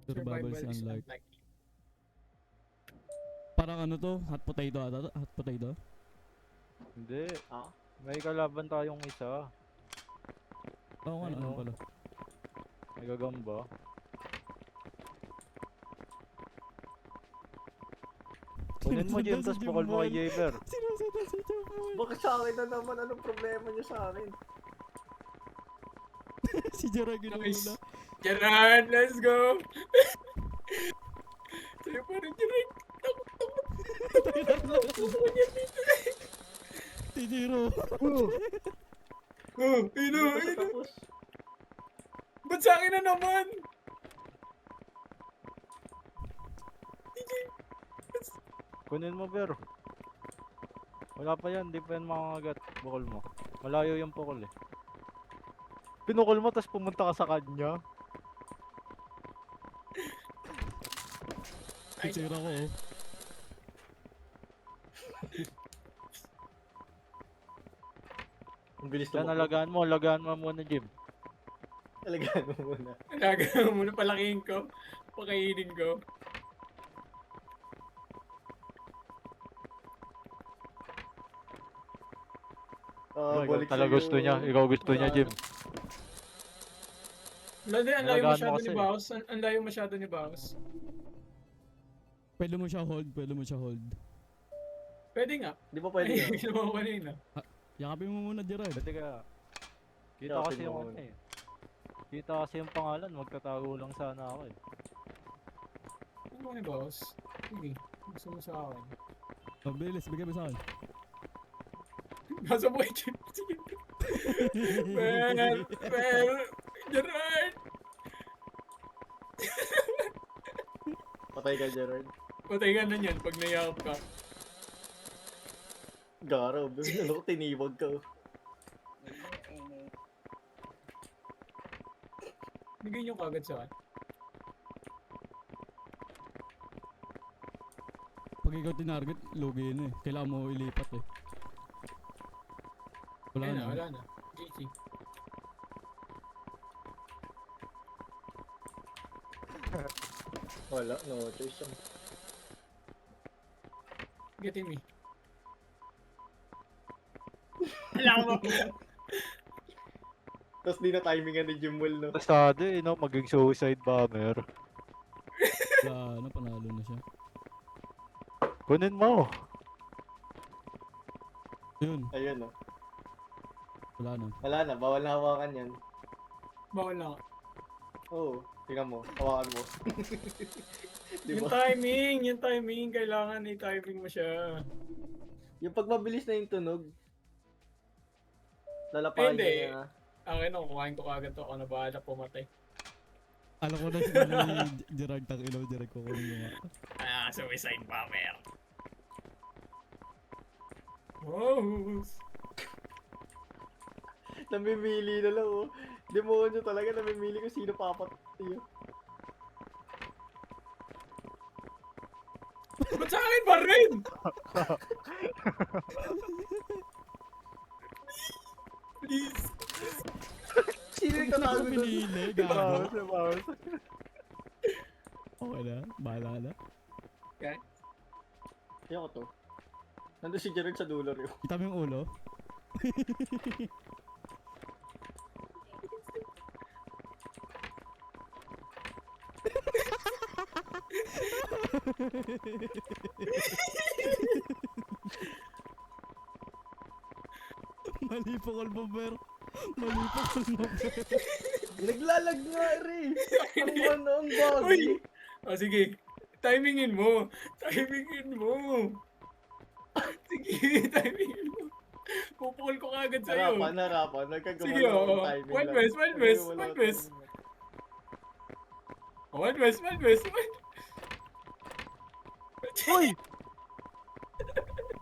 Survival is unlike. Parang ano to? Hot potato ata to? Hot potato? Hindi. Ah? May kalaban tayong isa. Oo nga, Ay, ano no. pala. May gagamba. Kunin mo Jim, tapos bukal mo kay Jaber. Sinusundan si Jamal. Bakit sa akin na naman? Anong problema niyo sa akin? Si Jarag yun ang Nice. una. Gerard, let's go! Sa'yo pa rin, Gerard. Titiro. Oh, ino, Hindi pa siya ino. tapos. Ba't sa akin na naman? Kunin mo, Ber. Wala pa yan, di pa yan makakagat. Bukol mo. Malayo yung pukol eh. Pinukol mo, tapos pumunta ka sa kanya. Titira ko oh. Ang bilis Yan, tumakbo. alagaan mo muna, Jim. Alagaan mo muna. Alaga mo muna, palakihin ko. Pakainin ko. Ah, Ikaw balik talaga sa'yo. gusto niya. Ikaw gusto niya, Jim. Wala din, ang layo Alagaan mo masyado kasi. ni Baos. Ang layo masyado ni Baos. Pwede mo siya hold, pwede mo siya hold. Pwede nga. Di ba pwede Ay, yun? ginawa ko kanina. Yakapin mo muna, Gerard. Pwede ka. Kita Yakapin kasi mo yung muna. ano eh. Kita kasi yung pangalan, magtatago lang sana ako eh. Ano ni Baos? Sige, gusto mo sa akin. Mabilis, bigay mo sa akin. Nasa buhay, Jim. Sige. Gerard! Patay ka, Gerard. Patay ka na niyan pag nayakap ka. Garo, ano ko, tinibag ka. Bigay niyo kagad sa akin. Pag ikaw tinarget, lugi na eh. Kailangan mo ilipat eh. Wala Ayun na. na, wala na. GG. Wala, no choice. Getting me. Wala mo. Tapos di na timingan ni Jimwell, no? Pasado eh, no? Maging suicide bomber. Wala na, panalo na siya. Kunin mo. Yun, Ayun, no? wala na. Wala na, bawal na hawakan yan. Bawal lang. Oo, tingnan mo, hawakan mo. Di Yung ba? timing, kailangan i-timing mo siya. Yung pag mabilis na yung tunog, lalapahin Hindi. niya. Akin ako, kuhain ko kagad to. Ako na bahala pumatay. Alam ko na si ano ni Gerard, tang ilaw, Gerard ko kunin mo nga. Ah, suicide bomber. Wow. Namimili na lang, oh. Demonyo talaga, namimili kung sino papatay. Ba't sa akin pa rin? Please. Sino yung Ano tatago ko doon? pinili, gago. Bawas. Okay na, bahala na. Ayoko to. Nandun si Gerard sa dulo rin. Kita mo yung ulo? Mali po Colbomber. Mali po Colbomber. Naglalag nga rin. Ang ano, ang bagay. Uy! O sige, timingin mo. Timingin mo. Sige, timingin mo. Pupukol ko kagad sa'yo. Harapan. Sige, Nagkagumalaw oo. ang timing Wild lang. West, Wild West, Wala Wild West. timing. Wild West, Wild West, Wild Uy!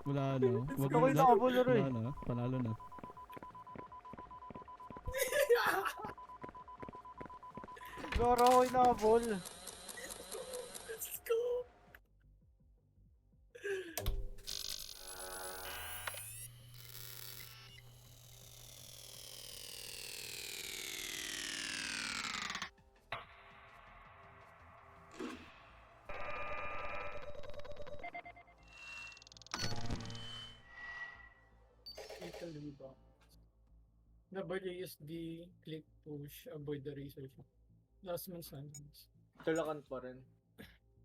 Wala na. Wag Ako mo yung na. nakabulor eh. Wala na. Panalo na. Gara ako inabol. Let's go. Little rebound. WSD, click push, avoid the research. Last man sentence. Tulakan pa rin.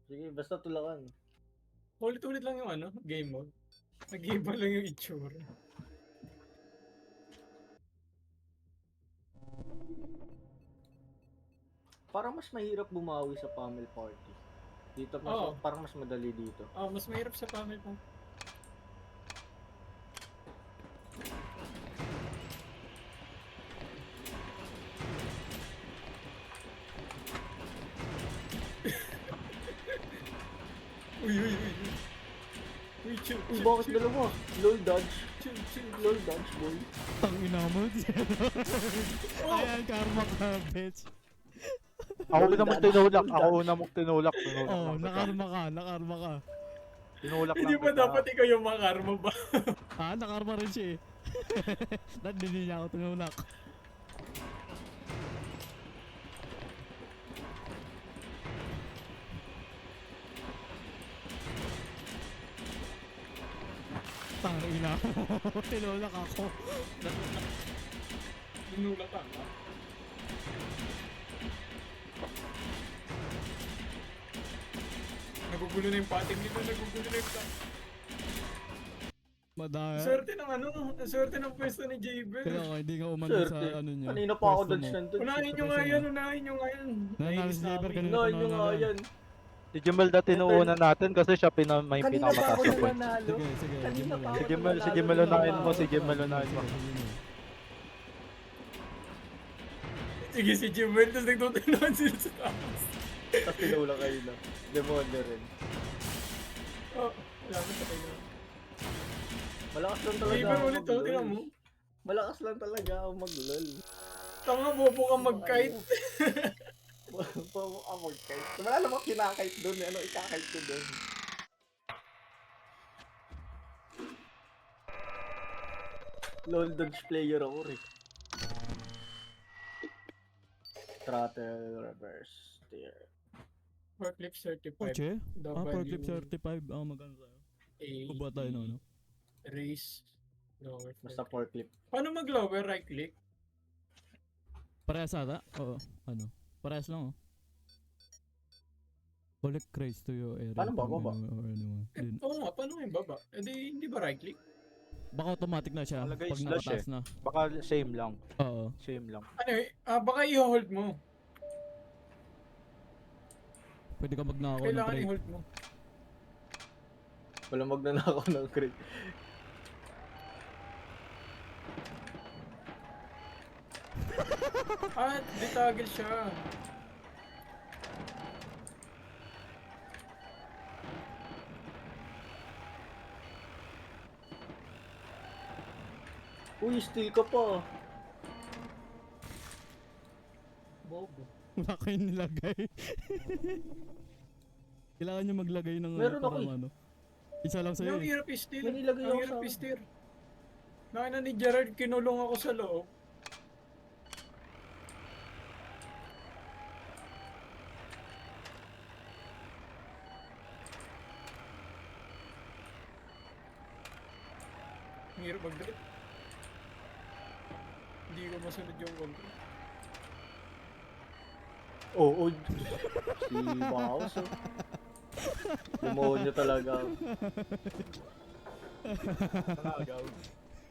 Sige, basta tulakan. Ulit-ulit lang yung ano, game mode. Nag-iba lang yung itsura. Parang mas mahirap bumawi sa Pummel Party. Dito mas, Oo. parang mas madali dito. Ah, mas mahirap sa panel mo. Uy, uy, uy, uy. Uy, chill. Uy, bakit dalawa? LOL dodge. Chill, chill. LOL dodge, boy. Tangina mo, Ayan, karma ka, bitch. Ako una mong tinulak. Ako una mong tinulak. Tinulak Oh, lang kita. nakarma ka, nakarma ka. Tinulak Hindi lang ba kita. dapat ikaw yung makarma ba? Nakarma rin siya eh. Dahil hindi niya ako tinulak. Tangina mo, tinulak ako. Tinulak ka ba? Nagugulo na yung pating nito, nagugulo na yung pating. Madaya. Swerte ng ano, ang swerte ng pwesto ni Jaber. Kaya nga, hindi nga umano sa Swerte. ano niya. Kanina pa ako pwesto dodge mo. nandun. Unahin nyo nga yan, unahin nyo nga yan. Nanalo Nainis si na Jaber ako. kanina. Unahin nyo nga yan. Si Jimelda tinuunan natin kasi siya may Kanina pa pinakamataas ako na point. nananalo. Sige, sige. Kanina pa ako Si Jimel nananalo, unahin mo, nananalo. si Jimel unahin mo. Sige si Jimel, tapos nagtutunan sila sa taas. Tapos tinulak kayo na. Demonyo rin. Oh, wala na sa kanya. Malakas lang talaga Jaber ako ulit oh, mag-lol. tingnan mo. Malakas lang talaga ako mag-lol. Tanga, bobo ka mag-kite. Bawa ka mag-kite. Wala namang kinakite doon. Ano ikakite ko doon? LOL dodge player ako rin. Throttle, reverse, steer. Forklift certified. Oche? W, Forklift 35. Maganda sa'yo. A, Kuba tayo no, no? race, lower. Basta forklift. Paano mag-lower? Right click? Parehas ata? Oo. Ano? Parehas lang oh. Collect crates to your area. Paano ba, baba? Or anyone. Din. Oo nga, paano yung baba? Eh di, hindi ba right click? Baka automatic na siya Malagay pag slash nakataas na. Baka same lang. Oo. Same lang. Ano baka i-hold mo. Pwede ka magnakaw ng Kailangan crate. i-hold mo. Wala magnanakaw ng crate. Detagel siya. Uy, steal ka pa. Bobo. Wala kayong nilagay. Kailangan nyo maglagay ng Meron ako parang eh. ano. Isa lang sa'yo Yung eh. hirap i-steal. May nilagay Ang ako hirap sa- i-steal. Nakina ni Gerard, kinulong ako sa loob. Ang hirap mag-drift. Hindi ko masunod yung control. Oo, si Mouse. Oh. Demonyo talaga. Malagaw.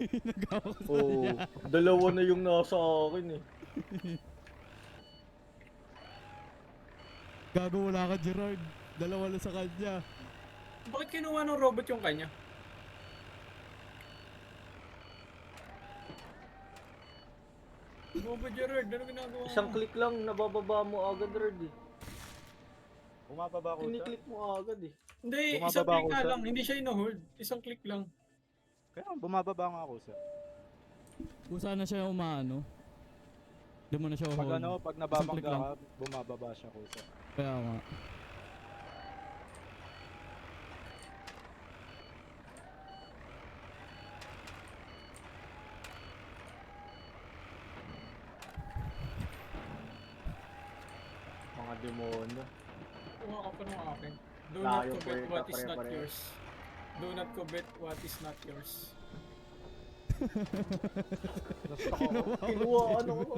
Nagawa ko sa Oo, niya. dalawa na yung nasa akin eh. Gago wala ka Gerard. Dalawa lang sa kanya. Bakit kinuha ng robot yung kanya? Bobo Gerard, ano ginagawa mo? Isang click lang, nabababa mo agad, Red eh. Bumababa ko siya. Kiniklik mo agad eh. Hindi, Bumababa isang click ako nga sa- lang, hindi siya ino-hold. Isang click lang. Kaya bumababa nga ako siya. Kung saan na siya umaano. Hindi mo na siya Pag hold. ano, pag click nababangga lang. ka, bumababa siya ko siya. Kaya nga. Mga demonyo. Kuha ka pa ng akin. Do not Layo covet po what yun, is not pare-pareho. yours. Do not covet what is not yours. Kinuha, ano ko,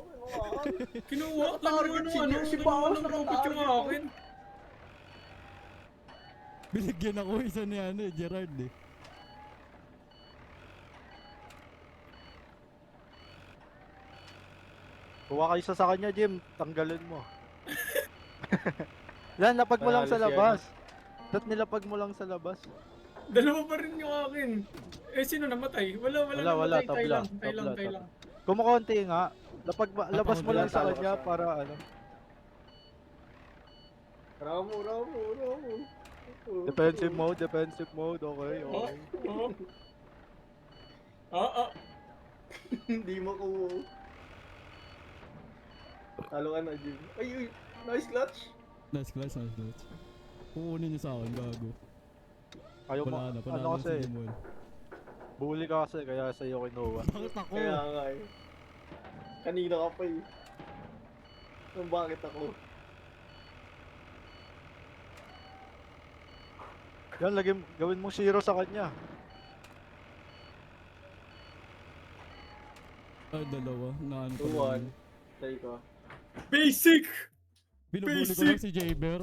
Kinuha ka Target ano, si- ano, si ano, Baos ano, na robot yung target, akin. Binigyan ako isa ni ano eh, Gerard eh. Kuha ka isa sa kanya, Jim. Tanggalin mo. Yan, lapag mo lang sa Panalo siya, labas. Nilapag mo lang sa labas. Dalawa pa rin yung akin. Eh, sino namatay? Wala Wala, namatay. Tay tabla, lang, tay lang, tabla, tay tabla. lang. Kumukonti nga. Labas mo lang sa Talo ka kanya sa- para ano. Ramo. Defensive mode, okay, Oh, okay. oh. Ah, ah. Hindi makuha. Talo ka na, Jim. Ay, uy. Nice clutch. Nice clutch. Kukunin niyo sa akin, gago. Ayaw mo, Wala na, ano panalo na si kasi, Jimwell. bully ka kasi, kaya sa'yo kinuha. Bakit ako? Kaya nga eh. Kanina ka pa eh. Nung bakit ako? Yan, gawin mong zero sa kanya. Ay, dalawa. Na ano pa 2-1. rin. Try ko. Basic! Binubuli ko Basic! lang si Jaber.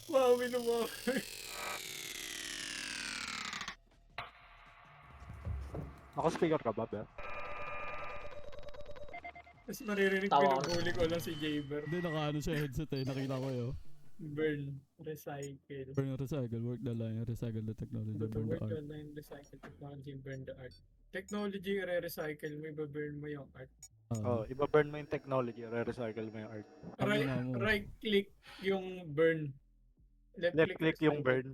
Wow, mo. Naka-speaker ka ba, Ber? Tapos maririnig Tawa ko. pinubuli ko lang si Jaber. Hindi, naka-ano siya headset eh. Nakita ko yun. Burn, recycle. Burn and recycle, work the line, recycle the technology, Go to burn the work art. online, recycle technology, burn the art. Technology, re-recycle mo, iba-burn mo yung art. Oh, iba-burn mo yung technology, re-recycle mo yung art. Right, Tangina mo. right click yung burn. Left click yung recycle. burn.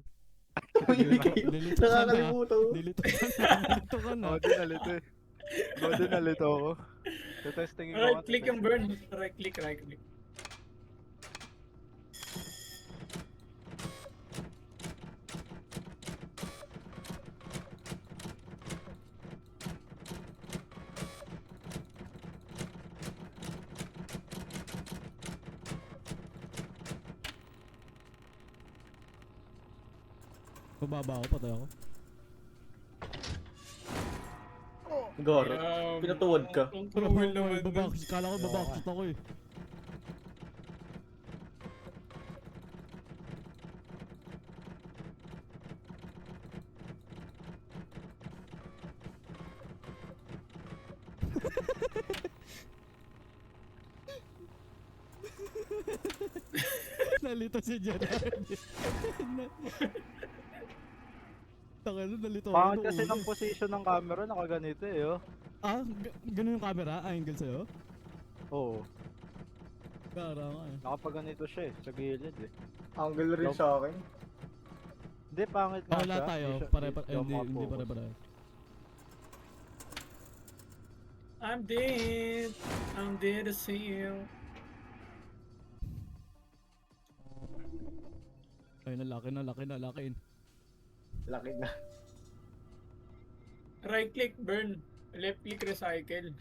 Hindi kayo. Nilito ka na. Nakakalimutan ko. Nilito ka na. Nilito ka na. Oo, dinalito eh. Oo, dinalito ako. Testingin ko Right nga, click yung testingin. burn. Right click, right click. Bababa ako, patay ako. Garo. Pinatuwad ka. Ang cruel naman. Babakshot, kala ko babakshot ako eh. Nalito si Gerard. Takalo, nalito ako. Pangit kasi nung ng una. position ng camera, nakaganito eh, oh. Ah, ganun yung camera? Angle sa'yo? Oo, Kara nga eh. nakapaganito siya eh, sa gilid eh. Angle rin sa akin. Hindi, pangit nga Wala siya. tayo, Hindi siya- pare-pare, siya hindi makafocus. pare-pare. I'm dead. I'm dead to see you. Ay, laki na. Laki na. Right click, burn. Left click, recycle.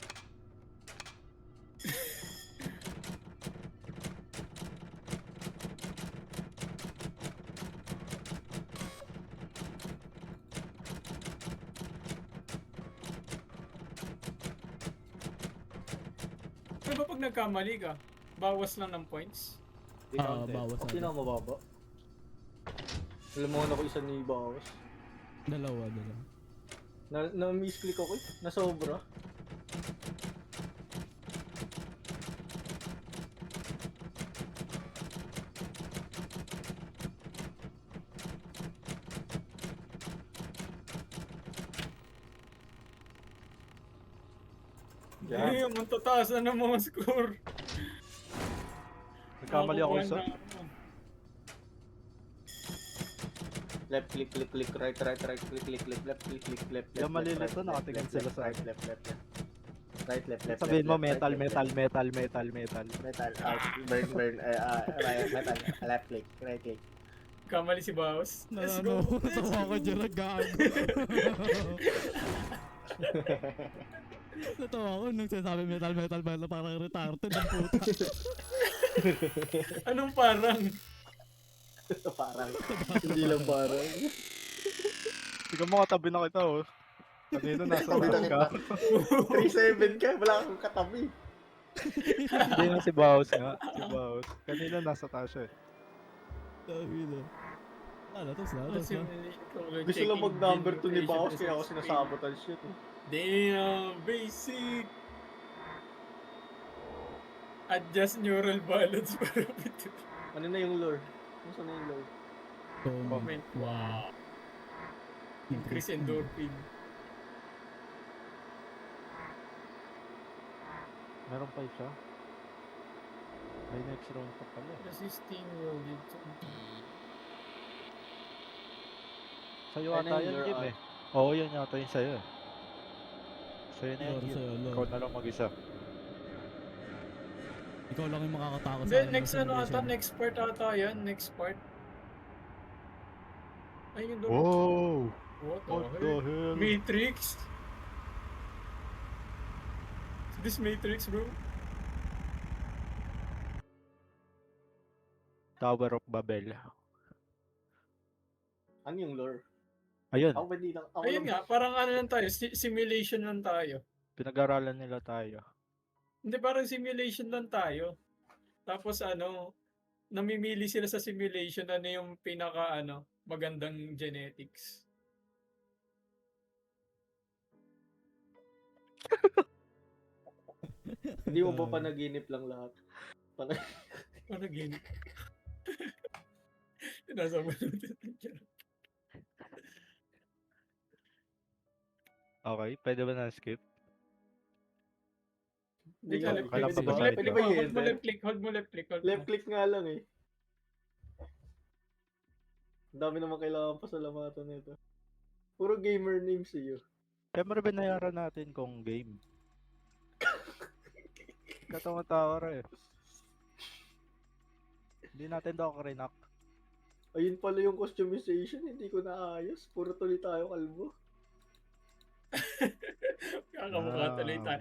Ano ba pag nagkamali ka? Bawas lang ng points? Di Ah, counted. bawas Ako pinakamababa. Alam mo ako isa ni Bawas. Dalawa. Na-misclick ako eh. Nasobra. Yan. Damn, ang tataas na ng mga score. Nagkamali ako isa. Nakakuha na ako. Left click, click, click, right, right, right, click, click, click, left, click, click, left, Yung left, malilito, right, left, nakatingin left, sila left, sa right, left, left, left. Right, left, left, Sabihin left, mo left, metal, right, left, metal, left. metal, metal, metal. Metal, burn, right, metal, left click, right click. Kamali si Baos. Let's go. Natawa ko Gerard, gago. Natawa ko nung sinasabi metal, parang retarded ang puta. Anong parang? Parang, hindi lang parang. Ikaw mo katabi na kita oh. Kanina nasa Katabi na taas ka. 3-7 ka, wala kang katabi. Hindi na si Baus nga. Si Baus. Kanina nasa taas siya eh. Tangina. Tapos na. Gusto lang mag-number 2 ni Baos, kaya ako sinasabotage shit. Damn, basic. Adjust neural balance para ito. Ano na yung lore? Ano na yung lore? Comment. Wow. Increase endorphin. Meron pa isa. May next round pa pala. Resisting loaded. Sa'yo Ayun na ata yung yan, lure Jim out. eh. Oo, yun yata yung sa'yo eh. Sa'yo na yan, Lore Jim. sa'yo, lore. Ikaw na lang mag-isa. Ikaw lang yung makakataka Hindi, sa akin next ng ano ata, simulation. next part ata yan, next part. Ay, yun doon. Wow! What the What hell? the hell? Matrix? Is this Matrix, bro? Tower of Babel. Ano yung lure? Ayun, Ako ba di lang? Ako Ayun lang. nga, parang ano lang tayo, simulation lang tayo. pinag-aralan nila tayo. Hindi, parang simulation lang tayo. Tapos ano, namimili sila sa simulation ano yung pinaka ano, magandang genetics. Hindi mo ba panaginip lang lahat? Ano gini? Nasa mo Okay, pwede ba na-skip? Hindi Ikaw, ka left Kailan click. pa ba Hold side Pwede ka? ba mo, i-enter? left click, hold mo left click, hold Left mo. click nga lang eh. Ang dami naman kailangan pasalamatan nito. Puro gamer names iyo. Siyempre binayaran natin kung game. Katawa-tawa eh. Hindi natin daw karinak. Ayun pala yung customization, hindi ko naayos. Puro tuloy tayo kalbo. Kakamukha tuloy tayo.